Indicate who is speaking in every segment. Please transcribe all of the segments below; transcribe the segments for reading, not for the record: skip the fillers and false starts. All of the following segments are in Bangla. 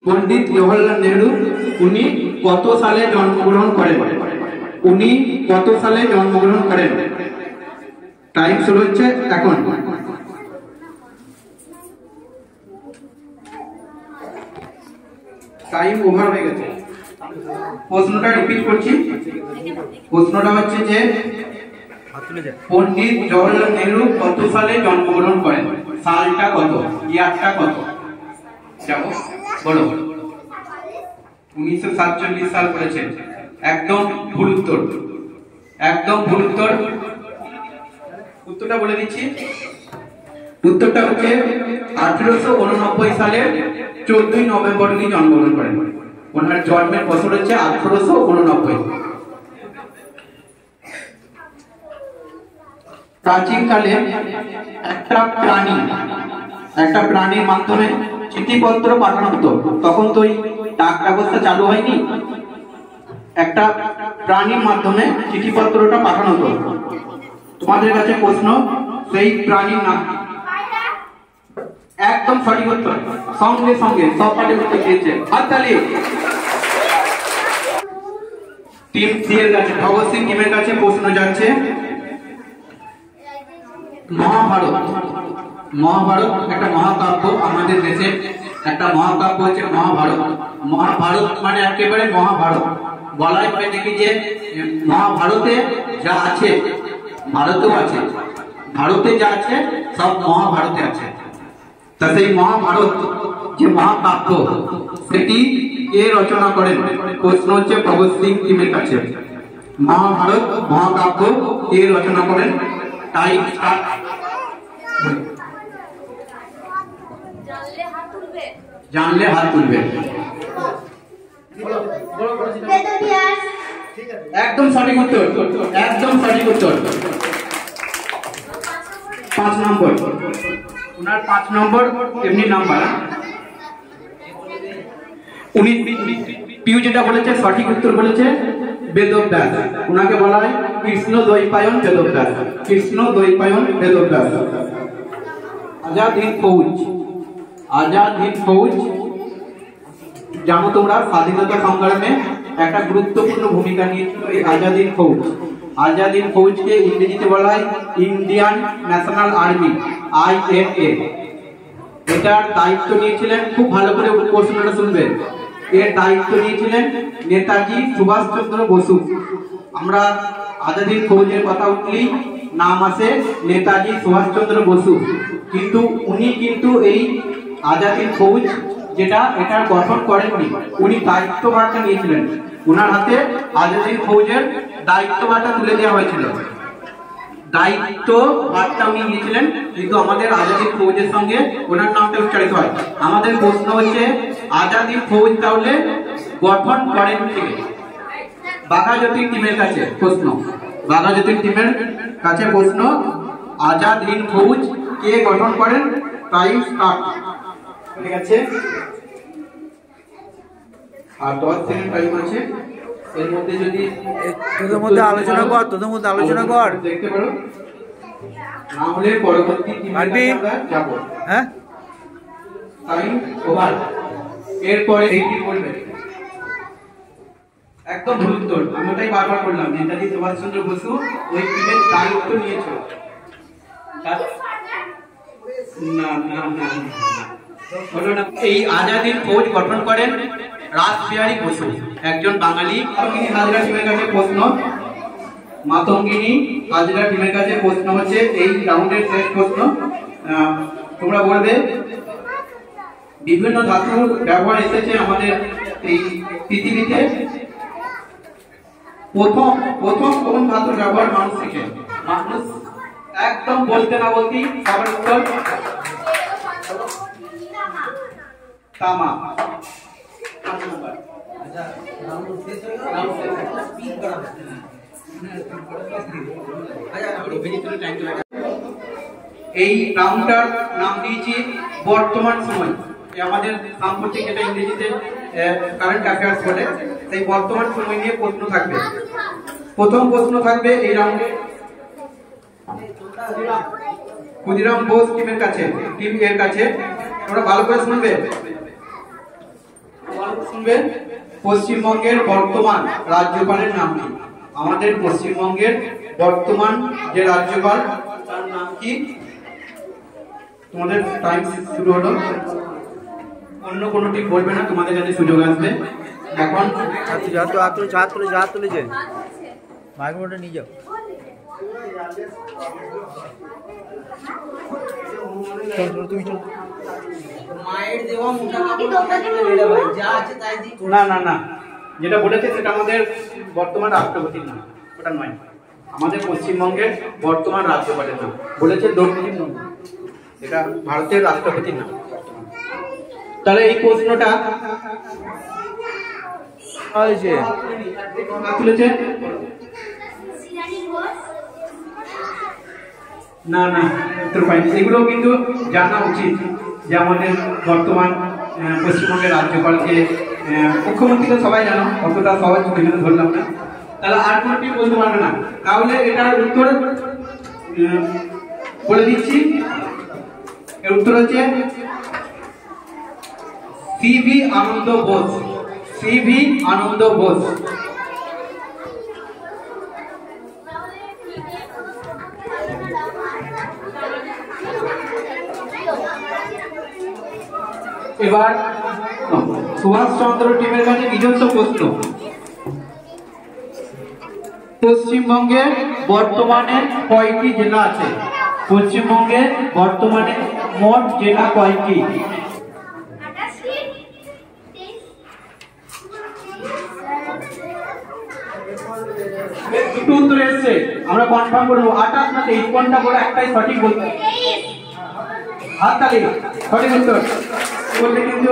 Speaker 1: পণ্ডিত জওহরলাল নেহরু উনি কত সালে জন্মগ্রহণ করেন? উনি কত সালে জন্মগ্রহণ করেন? টাইম শুরু হচ্ছে এখন। টাইম ওভার হয়ে গেছে। প্রশ্নটা রিপিট করছি। প্রশ্নটা হচ্ছে যে পণ্ডিত জওহরলাল নেহরু কত সালে জন্মগ্রহণ করেন? সালটা কত, ইয়ারটা কত? যাবো বলো। 1947 সাল করেছেন। একদম ভুল উত্তর, একদম ভুল উত্তর। উত্তরটা বলে দিচ্ছি। উত্তরটা হচ্ছে 1889 সালে 14ই নভেম্বর উনি জন্মগ্রহণ করেন। ওনার জন্মের বছর হচ্ছে 1889। প্রাচীনকালে একটা প্রাণীর মাধ্যমে চিঠিপত্র পাঠানো হতো। তখন তো ডাক ব্যবস্থা চালু হয়নি। একটা প্রাণীর মাধ্যমে চিঠিপত্রটা পাঠানো হতো। তোমাদের কাছে প্রশ্ন, সেই প্রাণীর নাম? একদম সঠিক উত্তর, সঙ্গে সঙ্গে সব পাঠে উত্তর দিয়েছে। হাততালি। টিম সি এর কাছে, ভগৎ সিং টিমের কাছে প্রশ্ন যাচ্ছে। মহাভারত, মহাভারত একটা মহাকাব্য, আমাদের দেশের একটা মহাকাব্য হচ্ছে মহাভারত। মহাভারত মানে একেবারে মহাভারত বলাই হয় নাকি যে মহাভারতে যা আছে ভারতেও আছে, ভারতে যা আছে সব মহাভারতে আছে। তা সেই মহাভারত যে মহাকাব্য সেটি কে রচনা করেন? প্রশ্ন হচ্ছে ভগৎ সিং টিমের কাছে। মহাভারত মহাকাব্য কে রচনা করেন? Time start. জানলে হাত তুলবে। একদম সঠিক উত্তর, একদম সঠিক উত্তর। 5 নম্বর, ওনার 5 নম্বর এমনি নাম্বার। উনি পিউ যেটা বলেছে সঠিক উত্তর বলেছে বেদব্যাস। ওনাকে বলা হয় কৃষ্ণ দ্বৈপায়ন বেদব্যাস। কৃষ্ণ দ্বৈপায়ন বেদব্যাস। আজাদ হিন্দ ফৌজ, আজাদ হিন্দ ফৌজ জানো তোমরা স্বাধীনতা সংগ্রামে একটা গুরুত্বপূর্ণ ভূমিকা নিয়েছিল এই আজাদ হিন্দ ফৌজ। আজাদ হিন্দ ফৌজকে ইংরেজিতে বলা হয় ইন্ডিয়ান ন্যাশনাল আর্মি, INA। এটার দায়িত্ব নিয়েছিলেন, খুব ভালো করে প্রশ্নটা শুনবেন, এর দায়িত্ব নিয়েছিলেন নেতাজি সুভাষচন্দ্র বসু। আমরা আজাদ হিন্দ ফৌজের কথা উঠলেই নাম আসে নেতাজি সুভাষচন্দ্র বসু। কিন্তু উনি কিন্তু এই আজাদ হিন্দ ফৌজ যেটা এটার গঠন করেননি, উনি দায়িত্বভারটা নিয়েছিলেন। ওনার হাতে আজাদ হিন্দ ফৌজের দায়িত্বভারটা তুলে দেওয়া হয়েছিল। দায়িত্বভারটা উনি নিয়েছিলেন, কিন্তু আমাদের আজাদ হিন্দ ফৌজের সঙ্গে ওনার নামটা উচ্চারিত হয়। আমাদের প্রশ্ন হচ্ছে আজাদ হিন্দ ফৌজ তাহলে গঠন করেন কে? বাঘাযতীন টিমের কাছে প্রশ্ন, বাঘাযতীন টিমের কাছে প্রশ্ন, আজাদ হিন্দ ফৌজ কে গঠন করেন? Time start. ঠিক আছে, আর 10 সেকেন্ড টাইম আছে। এর মধ্যে যদি
Speaker 2: তোদের মধ্যে আলোচনা কর, তোদের মধ্যে আলোচনা কর,
Speaker 1: দেখতে পারো, না হলে পরবর্তী টিমে আমরা যাব।
Speaker 2: হ্যাঁ,
Speaker 1: টাইম ওভার। এরপরে এইটি বলবে একদম ভুল উত্তর। আমি ওটাই বারবার বললাম, নেতাজি সুভাষচন্দ্র বসু ওই টিমের দায়িত্ব নিয়েছিল। না না না, এই আজাদ হিন্দ ফৌজ গঠন করেন রাসবিহারী বসু, একজন বাঙালি। মাতঙ্গিনী হাজরা টিমের কাছে প্রশ্ন, মাতঙ্গিনী হাজরা টিমের কাছে প্রশ্ন হচ্ছে এই রাউন্ডের শেষ প্রশ্ন। তোমরা বলবে বিভিন্ন ধাতুর ব্যবহার এসেছে আমাদের এই পৃথিবীতে, প্রথম কোন ধাতুর ব্যবহার মানুষ শিখে? মানুষ একদম বলতে না বলতেই সবার উত্তর তামা। এই রাউন্ডটার নাম দিয়েছি বর্তমান সময়। আমাদের সাম্প্রতিক যেটা ইংরেজিতে কারেন্ট অ্যাফেয়ার্স বলে, সেই বর্তমান সময় নিয়ে প্রশ্ন থাকবে। প্রথম প্রশ্ন থাকবে এই রাউন্ডে ক্ষুদিরাম বোস টিমের কাছে, টিম এর কাছে। তোমরা ভালো করে শুনবে। শুনবে পশ্চিমবঙ্গের বর্তমান রাজ্যপালের নাম কি? আমাদের পশ্চিমবঙ্গের বর্তমান যে রাজ্যপাল তার নাম কি? তোমাদের টাইম শুরু হলো। অন্য কোনো টিম বলবে না, তোমাদের কাছে সুযোগ আসবে। এখন
Speaker 2: হাত তুলে যে মাইক্রোফোনটা নিয়ে যাও। তুমি
Speaker 1: না না না, যেটা বলেছে সেটা আমাদের বর্তমান রাষ্ট্রপতির নাম, ওটা নয়। আমাদের পশ্চিমবঙ্গের বর্তমান রাজ্যপালের নাম বলেছে দ্রৌপদী মুর্মু, এটা ভারতের রাষ্ট্রপতির নাম। তাহলে এই প্রশ্নটা তুলেছে না না, উত্তর পাইনি। এগুলো কিন্তু জানা উচিত যে আমাদের বর্তমান পশ্চিমবঙ্গের রাজ্যপালকে, মুখ্যমন্ত্রী তো সবাই জানো, অতটা সহজ ধরলাম না। তাহলে আর কোনটি বলতে পারবে না, তাহলে এটার উত্তর বলে দিচ্ছি। এর উত্তর হচ্ছে সিভি আনন্দ বোস। সিভি আনন্দ বোস। এবার সুভাষচন্দ্র টিমের কাছে নিজস্ব প্রশ্ন। পশ্চিমবঙ্গে বর্তমানে কয়টি জেলা আছে? পশ্চিমবঙ্গে বর্তমানে মোট জেলা কয়টি? দুটো উত্তর এসেছে, আমরা কনফার্ম করবো 28 না 23 কোনটা বলে একটাই সঠিক বলতে। হাততালি, সঠিক উত্তর বললে কিন্তু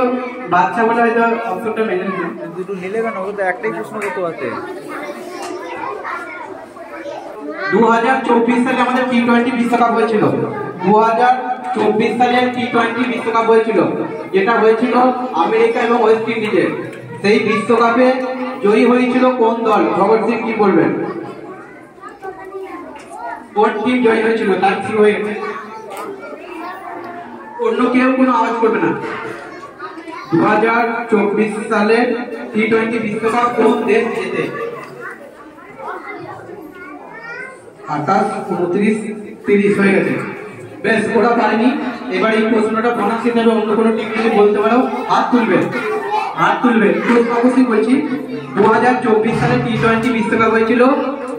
Speaker 1: বাচ্চা বলে হয়তো অপশনটা মেনে নেবে।
Speaker 2: দুটো নিলে কেন? ওটা একটাই প্রশ্ন করতে পারতে।
Speaker 1: 2024 সালে আমাদের টি20 বিশ্বকাপ হয়েছিল। 2024 সালে টি20 বিশ্বকাপ হয়েছিল, যেটা হয়েছিল আমেরিকা এবং ওয়েস্ট ইন্ডিজে। সেই বিশ্বকাপে জয়ী হয়েছিল কোন দল? ভগৎ সিং কি বলবেন? কোন টিম জয়ী হয়েছিল? তার শুরু হয়ে গেছে। অন্য কেউ কোনো আওয়াজ করবে না। 2024 সালে টি20 বিশ্বকাপ কোন দেশ জেতে? 28, 29, 30 হয়ে গেছে। বেশ, ওরা পারেনি। এবার এই প্রশ্নটা বোনাস হিসেবে অন্য কোনো টিম যদি বলতে পারো হাত তুলবে, হাত তুলবে। অবশ্যই বলছি 2024 সালে টি20 বিশ্বকাপ হয়েছিল,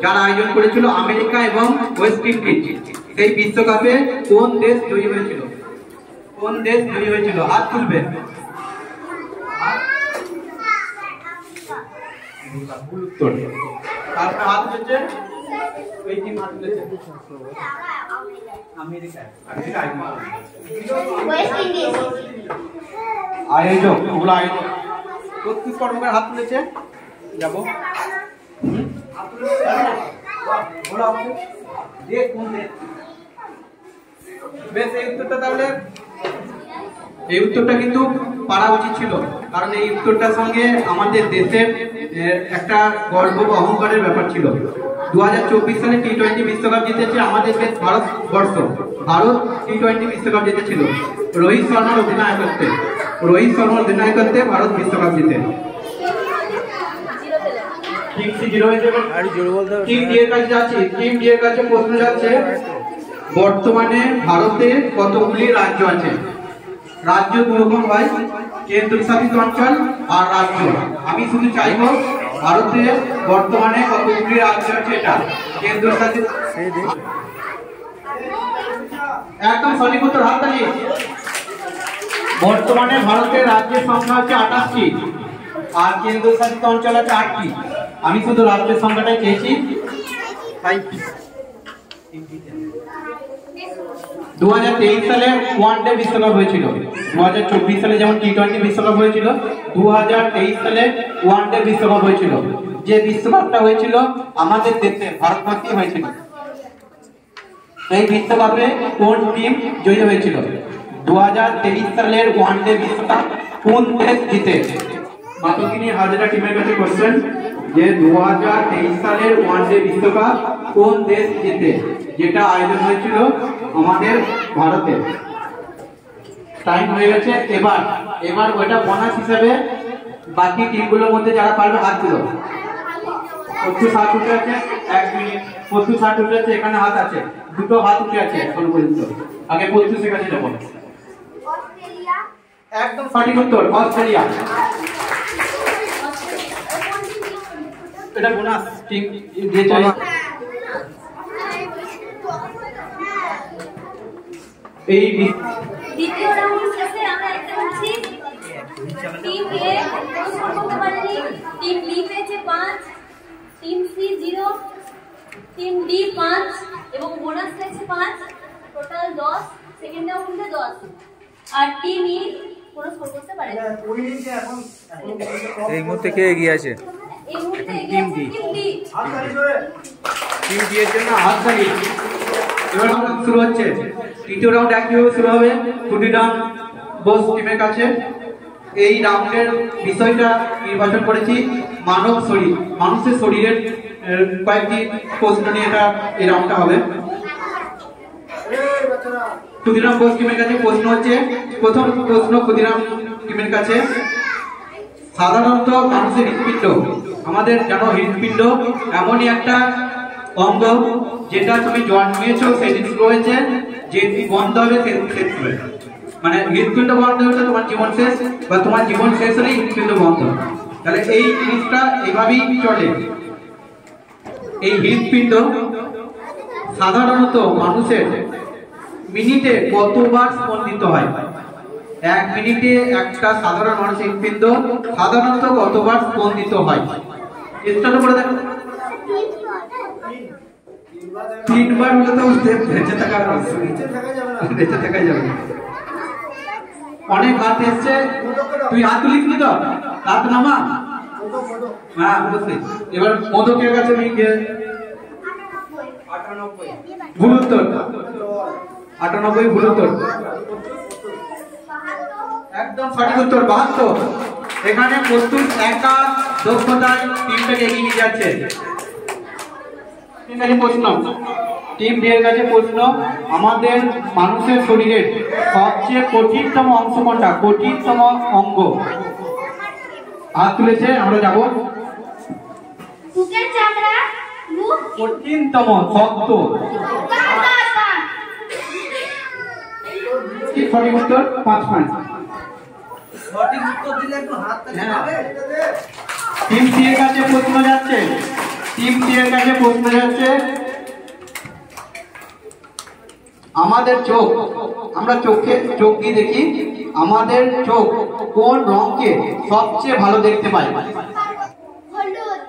Speaker 1: যার আয়োজন করেছিল আমেরিকা এবং ওয়েস্ট ইন্ডিজ। সেই বিশ্বকাপে কোন দেশ জয়ী হয়েছিল? কোন দেশ জয়ী হয়েছিল? হাত তুলবে। উত্তর তারপরে হাত তুলেছে ওই টিম, হাত তুলেছে আমেরিকা। ওয়েস্ট ইন্ডিজ আয়োজক, ওগুলো আয়োজক। 32 কর্মকার হাত তুলেছে। যাবো বেশ, এই উত্তরটা তাহলে এই উত্তরটা কিন্তু পারা উচিত ছিল, কারণ এই উত্তরটার সঙ্গে আমাদের দেশের একটা গর্ব বা অহংকারের ব্যাপার ছিল। 2024 সালে টি20 বিশ্বকাপ জিতেছে আমাদের দেশ ভারতবর্ষ। ভারত টি20 বিশ্বকাপ জিতেছিল রোহিত শর্মার অধিনায়কত্বে। রোহিত শর্মার অধিনায়কত্বে ভারত বিশ্বকাপ জিতে। টিম ডি এর কাছে যাচ্ছি। টিম ডি এর কাছে প্রশ্ন যাচ্ছে, বর্তমানে ভারতে কতগুলি রাজ্য আছে? রাজ্য দুরকম হয়, কেন্দ্রশাসিত অঞ্চল আর রাজ্য। আমি শুধু চাইব ভারতে বর্তমানে কতগুলি রাজ্য আছে, এটা কেন্দ্রশাসিত। একদম সঠিক উত্তর, হাততালি। বর্তমানে ভারতের রাজ্যের সংখ্যা হচ্ছে 28টি আর কেন্দ্রশাসিত অঞ্চল আছে 8টি। আমি শুধু রাজ্যের সংখ্যাটাই চেয়েছি। 2023 সালে ওয়ানডে বিশ্বকাপ হয়েছিল। 2024 সালে যেমন টি20 বিশ্বকাপ হয়েছিল, 2023 সালে ওয়ানডে বিশ্বকাপ হয়েছিল। যে বিশ্বকাপটা হয়েছিল আমাদের দেশে ভারতবর্ষে হয়েছিল। এই বিশ্বকাপে কোন টিম জয়ী হয়েছিল? 2023 সালের ওয়ানডে বিশ্বকাপ কোন দেশ জিতে? মাতঙ্গিনী হাজরা টিমের কাছে কোশ্চেন যে 2023 সালের ওয়ানডে বিশ্বকাপ কোন দেশ জিতে, যেটা আয়োজন হয়েছিল আমাদের ভারতে। টাইম হয়ে গেছে। এবার ওইটা বোনাস হিসেবে বাকি টিমগুলোর মধ্যে যারা পারবে হাত তুলো। প্রত্যুষ হাত উঠে আছে, 1 মিনিট। প্রত্যুষ হাত উঠে আছে, এখানে হাত আছে, দুটো হাত উঠে আছে এখনো পর্যন্ত। আগে প্রত্যুষের কাছে যাবো। একদম সঠিক উত্তর, অস্ট্রেলিয়া। এটা বোনাস টিম দিয়ে চলে। এই
Speaker 3: দ্বিতীয় রাউন্ড শেষে আমরা দেখতে পাচ্ছি টিম এ স্কোর করতে পারেনি, টিম বি পেয়েছে 5, টিম সি 0, টিম ডি 5 এবং বোনাস পেয়েছে 5, টোটাল 10। সেকেন্ড রাউন্ডে 10 আর টিম ই কোনো স্কোর করতে পারেনি।
Speaker 2: এই মুহূর্তে কে এগিয়ে আছে?
Speaker 3: এই মুহূর্তে এগিয়ে আছে টিম ডি।
Speaker 1: টিম ডি এর জন্য হাততালি। এবার শুরু হচ্ছে তৃতীয় রাউন্ড। একইভাবে শুরু হবে। কুড়িরাম বোস টিমের কাছে। এই রাউন্ডের বিষয়টা নির্বাচন করেছি মানব শরীর, মানুষের শরীরের কয়েকটি প্রশ্ন নিয়ে এটা এই রাউন্ডটা হবে। ক্ষুদিরাম বোস টিমের কাছে প্রশ্ন হচ্ছে, প্রথম প্রশ্ন ক্ষুদিরাম টিমের কাছে, সাধারণত মানুষের হৃৎপিণ্ড, আমাদের জানো হৃৎপিণ্ড এমনই একটা অঙ্গ যেটা তুমি জন্মিয়েছো সেদিন শুরু হয়েছে, যেদিন বন্ধ হবে সেদিন শেষ হবে। মানে হৃৎপিণ্ড বন্ধ হলে তোমার জীবন শেষ, বা তোমার জীবন শেষ হলেই হৃৎপিণ্ড বন্ধ। তাহলে এই জিনিসটা এইভাবেই চলে। এই হৃৎপিণ্ড সাধারণত মানুষের মিনিটে কতবার স্পন্দিত হয়? 1 মিনিটে একটা সাধারণ মানুষের হৃৎপিণ্ড সাধারণত কতবার স্পন্দিত হয়? চেষ্টা করে দেখো। 3 বার হলে তো বেঁচে থাকা যাবে। অনেক হাত এসছে, তুই হাত তুলিসনি তো? হাত নামা। হ্যাঁ অবশ্যই। এবার মোদকের কাছে গিয়ে 98 ভুল উত্তর। 98 ভুল উত্তর। একদম সঠিক উত্তর 72। এখানে প্রস্তুত একা দক্ষতায় টিমটাকে এগিয়ে নিয়ে যাচ্ছে। ঠিক আছে, প্রশ্ন টিম ডি এর কাছে প্রশ্ন, আমাদের মানুষের শরীরের সবচেয়ে কঠিনতম অংশ কোনটা? কঠিনতম অঙ্গ। হাত তুলেছে, আমরা যাব।
Speaker 3: বুকের চামড়া, মুখ,
Speaker 1: কঠিনতম শক্ত। কি সঠিক উত্তর? 5 পয়েন্ট।
Speaker 2: সঠিক উত্তর দিলে একটু হাত তালি হবে।
Speaker 1: টিম সি এর কাছে প্রশ্ন যাচ্ছে। টিম সি এর কাছে প্রশ্ন যাচ্ছে, আমাদের চোখ, আমরা চোখ দিয়ে দেখি, আমাদের চোখ কোন রঙকে সবচেয়ে ভালো দেখতে পায়?
Speaker 3: হলুদ।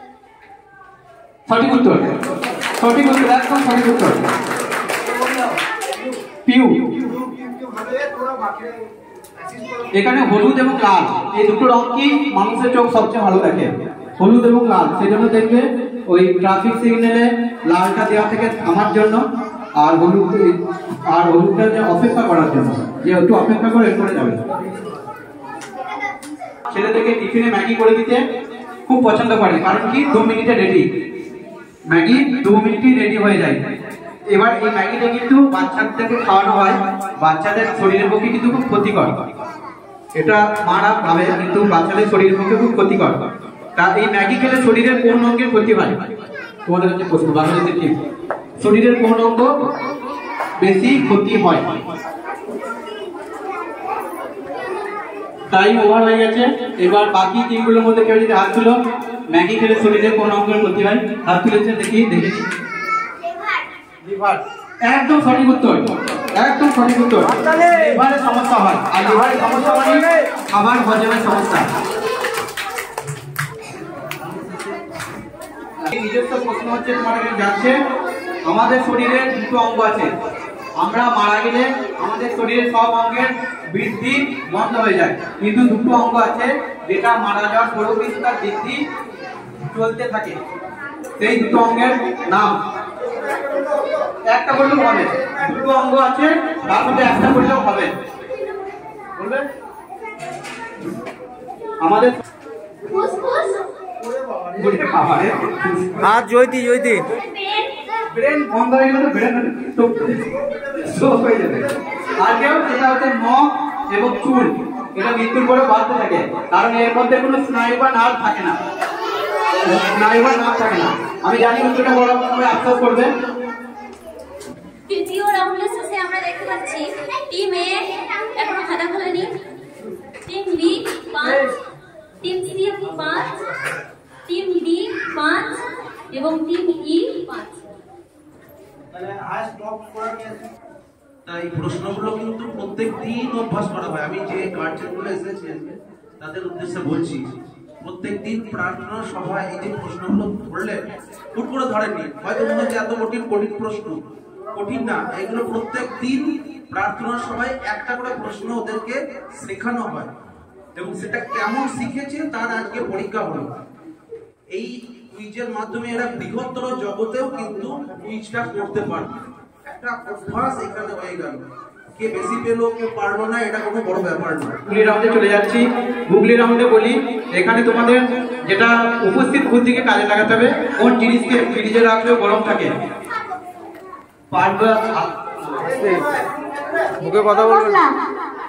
Speaker 1: সঠিক উত্তর, সঠিক উত্তর, একদম সঠিক উত্তর। পিউ। এখানে হলুদ এবং লাল এই দুটো রঙকেই মানুষের চোখ সবচেয়ে ভালো দেখে, হলুদ এবং লাল। সেই জন্য দেখবে ওই ট্রাফিক সিগন্যালে লালটা দেওয়া থেকে থামার জন্য, আর হলুদটা যে অপেক্ষা করার জন্য, যে একটু অপেক্ষা করে এরপরে যাবে। ছেলেদেরকে টিফিনে ম্যাগি করে দিতে খুব পছন্দ করে, কারণ কি 2 মিনিটে রেডি। ম্যাগি 2 মিনিটেই রেডি হয়ে যায়। এবার এই ম্যাগিটা কিন্তু বাচ্চাদেরকে খাওয়ানো হয়, বাচ্চাদের শরীরের পক্ষে কিন্তু খুব ক্ষতিকর। এটা মারা ভাবে, কিন্তু বাচ্চাদের শরীরের পক্ষে খুব ক্ষতিকর। তা এই ম্যাগি খেলে শরীরের কোন অঙ্গের ক্ষতি হয়? তোমাদের কাছে প্রশ্ন, বাংলাদেশের টিম, শরীরের কোন অঙ্গ বেশি ক্ষতি হয়? টাইম ওভার হয়ে গেছে। এবার বাকি টিমগুলোর মধ্যে কেউ যদি হাত তুলো, ম্যাগি খেলে শরীরের কোন অঙ্গের ক্ষতি হয়? হাত তুলেছে, দেখি। লিভার। একদম সঠিক উত্তর, একদম সঠিক উত্তর। লিভারের সমস্যা হয়, আর লিভারের সমস্যা মানে খাবার হজমের সমস্যা। নিজস্ব প্রশ্ন হচ্ছে তোমার কাছে যাচ্ছে, আমাদের শরীরে 2টো অঙ্গ আছে, আমরা মারা গেলে আমাদের শরীরের সব অঙ্গের বৃদ্ধি বন্ধ হয়ে যায়, কিন্তু 2টো অঙ্গ আছে যেটা মারা যাওয়ার পরেও কিন্তু তার বৃদ্ধি চলতে থাকে। সেই 2টো অঙ্গের নাম, একটা বললেও হবে। 2টো অঙ্গ আছে, তার মধ্যে একটা বললেও হবে। বলবেন? আমাদের
Speaker 2: হাত জয়তি
Speaker 1: ব্রেন বন্ধ হয়ে গেলে তো ব্রেন স্টপ হয়ে যাবে। আর কেউ, যেটা হচ্ছে নখ এবং চুল, এটা মৃত্যুর পরে বাড়তে থাকে, কারণ এর মধ্যে কোনো স্নায়ু বা নার্ভ থাকে না, স্নায়ু বা নার্ভ থাকে না। আমি জানি উত্তরটা বড় ভাবে আফসোস করবে।
Speaker 3: তৃতীয় রাউন্ডের শেষে আমরা দেখতে পাচ্ছি টিম এ এখনো খাতা খোলেনি, team B 5, team C 5, team D 5 এবং টিম ই 5।
Speaker 4: তাই প্রশ্নগুলো কিন্তু প্রত্যেক দিন অভ্যাস করা হয়। আমি যে গার্জেনগুলো এসেছে তাদের উদ্দেশ্যে বলছি, প্রত্যেক দিন প্রার্থনা সভায় এই যে প্রশ্নগুলো ধরলে হুট করে ধরেননি, হয়তো মনে হচ্ছে এত কঠিন কঠিন প্রশ্ন, কঠিন না, এগুলো প্রত্যেক দিন প্রার্থনার সভায় একটা করে প্রশ্ন ওদেরকে শেখানো হয় এবং সেটা কেমন শিখেছে তার আজকে পরীক্ষা হলো। এই কুইজের মাধ্যমে এরা বৃহত্তর জগতেও কিন্তু কুইজটা করতে পারবে, একটা অভ্যাস এখানে হয়ে গেল। কে বেশি পেলো কে পারলো না এটা কোনো বড় ব্যাপার না।
Speaker 1: গুগলি রাউন্ডে চলে যাচ্ছি। গুগলি রাউন্ডে বলি, এখানে তোমাদের যেটা উপস্থিত বুদ্ধিকে কাজে লাগাতে হবে। কোন জিনিসকে ফ্রিজে রাখলেও গরম থাকে?
Speaker 2: মুখে কথা বলবেন।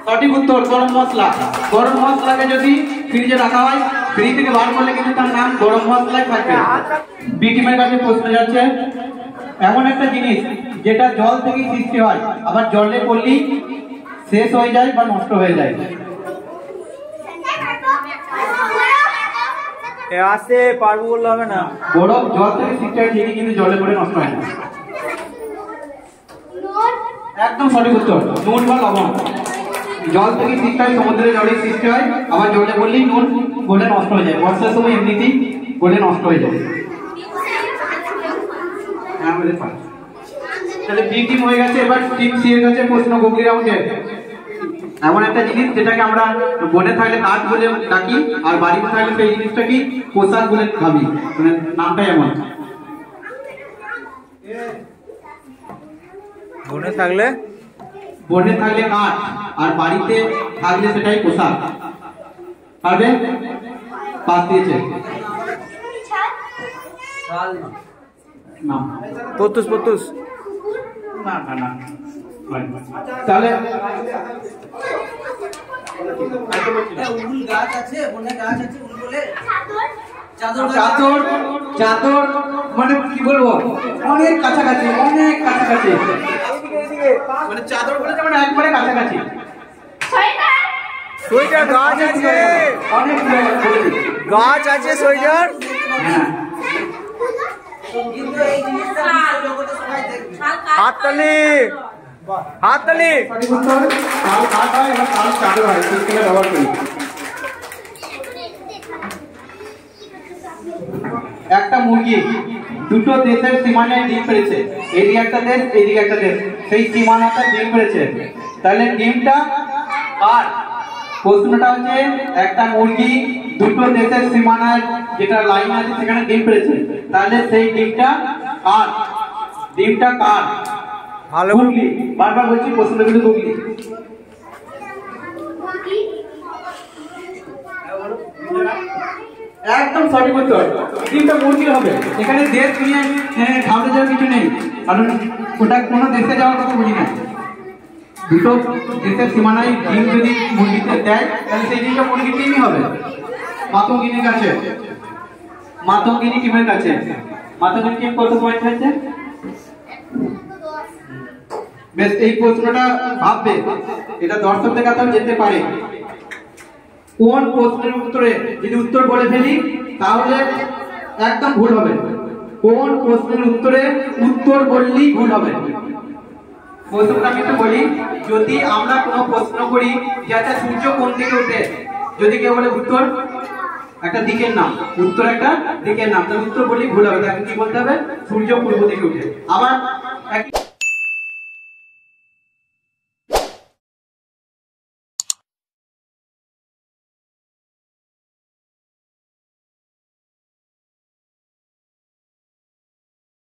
Speaker 1: সঠিক উত্তর গরম মশলা। গরম মশলাকে যদি ফ্রিজে রাখা হয়, ফ্রিজ থেকে বার করলে কিন্তু তার নাম গরম মশলাই থাকবে। বি টিমের কাছে প্রশ্ন যাচ্ছে, এমন একটা জিনিস যেটা জল থেকে সৃষ্টি হয় আবার জলে পড়লেই শেষ হয়ে যায় বা নষ্ট হয়ে যায়।
Speaker 2: আসে পারবো বললে হবে না।
Speaker 1: বরফ জল থেকে সৃষ্টি হয় ঠিকই, কিন্তু জলে পড়ে নষ্ট হয় না। একদম সঠিক উত্তর নুন বা লবণ। জল থেকে সৃষ্টি হয়, সমুদ্রের জলে সৃষ্টি হয়, আবার জলে পড়লেই নুন গলে নষ্ট হয়ে যায়। বর্ষার সময় এমনিতেই গলে নষ্ট হয়ে যায়। তাহলে বি টিম হয়ে গেছে। এবার টিম সি এর কাছে প্রশ্ন গুগলি রাউন্ডে। এমন একটা জিনিস যেটাকে আমরা বনে থাকলে কাঠ বলে ডাকি, আর বাড়িতে থাকলে সেই জিনিসটা কি পোশাক বলে ভাবি, মানে নামটা এমন।
Speaker 2: বনে থাকলে কাঠ, আর বাড়িতে থাকলে সেটাই পোশাক। পারবে? পাস দিয়েছে না, পতুস
Speaker 1: না না না। তাহলে
Speaker 5: গাছ আছে, বনে গাছ আছে, উল বলে
Speaker 1: চাদর। চাদর মানে কি বলবো, অনেক কাছাকাছি, অনেক কাছাকাছি। মানে চাদর বলেছে মানে একবারে কাছাকাছি।
Speaker 2: সোয়েটার। গাছ আছে,
Speaker 1: অনেক
Speaker 2: গাছ আছে সোয়েটার।
Speaker 1: হ্যাঁ,
Speaker 5: কিন্তু এই জিনিসটা জগতে সবাই দেখবে।
Speaker 2: হাততালি।
Speaker 1: সঠিক উত্তর কাল কাঠ হয়, এবার কাল চাদর হয়, শীতকালে ব্যবহার করি। একটা মুরগি দুটো দেশের সীমানায় ডিম পেড়েছে, এদিকে একটা দেশ এদিকে একটা দেশ, সেই সীমানাটা ডিম পেড়েছে, তাহলে ডিমটা কার? প্রশ্নটা হচ্ছে একটা মুরগি দুটো দেশের সীমানায় যেটা লাইন আছে সেখানে ডিম পেড়েছে, তাহলে সেই ডিমটা কার? ডিমটা কার?
Speaker 2: ভালো
Speaker 1: গুগলি, বারবার বলছি প্রশ্নটা কিন্তু গুগলি। একদম সঠিক উত্তর, ডিমটা মুরগির হবে। এখানে দেশ নিয়ে ঘাবড়ে যাওয়ার কিছু নেই, কারণ ওটা কোনো দেশে যাওয়ার কথা বুঝি না। দুটো দেশের সীমানায় ডিম যদি মুরগিতে দেয় তাহলে সেই ডিমটা মুরগির ডিমই হবে। মাতঙ্গিনীর কাছে, মাতঙ্গিনী টিমের কাছে, মাতঙ্গিনী টিম কত পয়েন্ট হয়েছে? বেশ, এই প্রশ্নটা ভাববে, এটা দর্শকদের কাছেও যেতে পারে। কোন প্রশ্নের উত্তরে যদি উত্তর বলে ফেলি তাহলে একদম ভুল হবে। কোন প্রশ্নের উত্তরে উত্তর বললেই ভুল হবে। প্রশ্নটা আমি একটু বলি, যদি আমরা কোনো প্রশ্ন করি যে আচ্ছা সূর্য কোন দিকে ওঠে, যদি কেউ বলে উত্তর একটা দিকের নাম, উত্তর একটা দিকের নাম, তাহলে উত্তর বললেই ভুল হবে। তাকে কি বলতে হবে? সূর্য পূর্ব দিকে ওঠে। আবার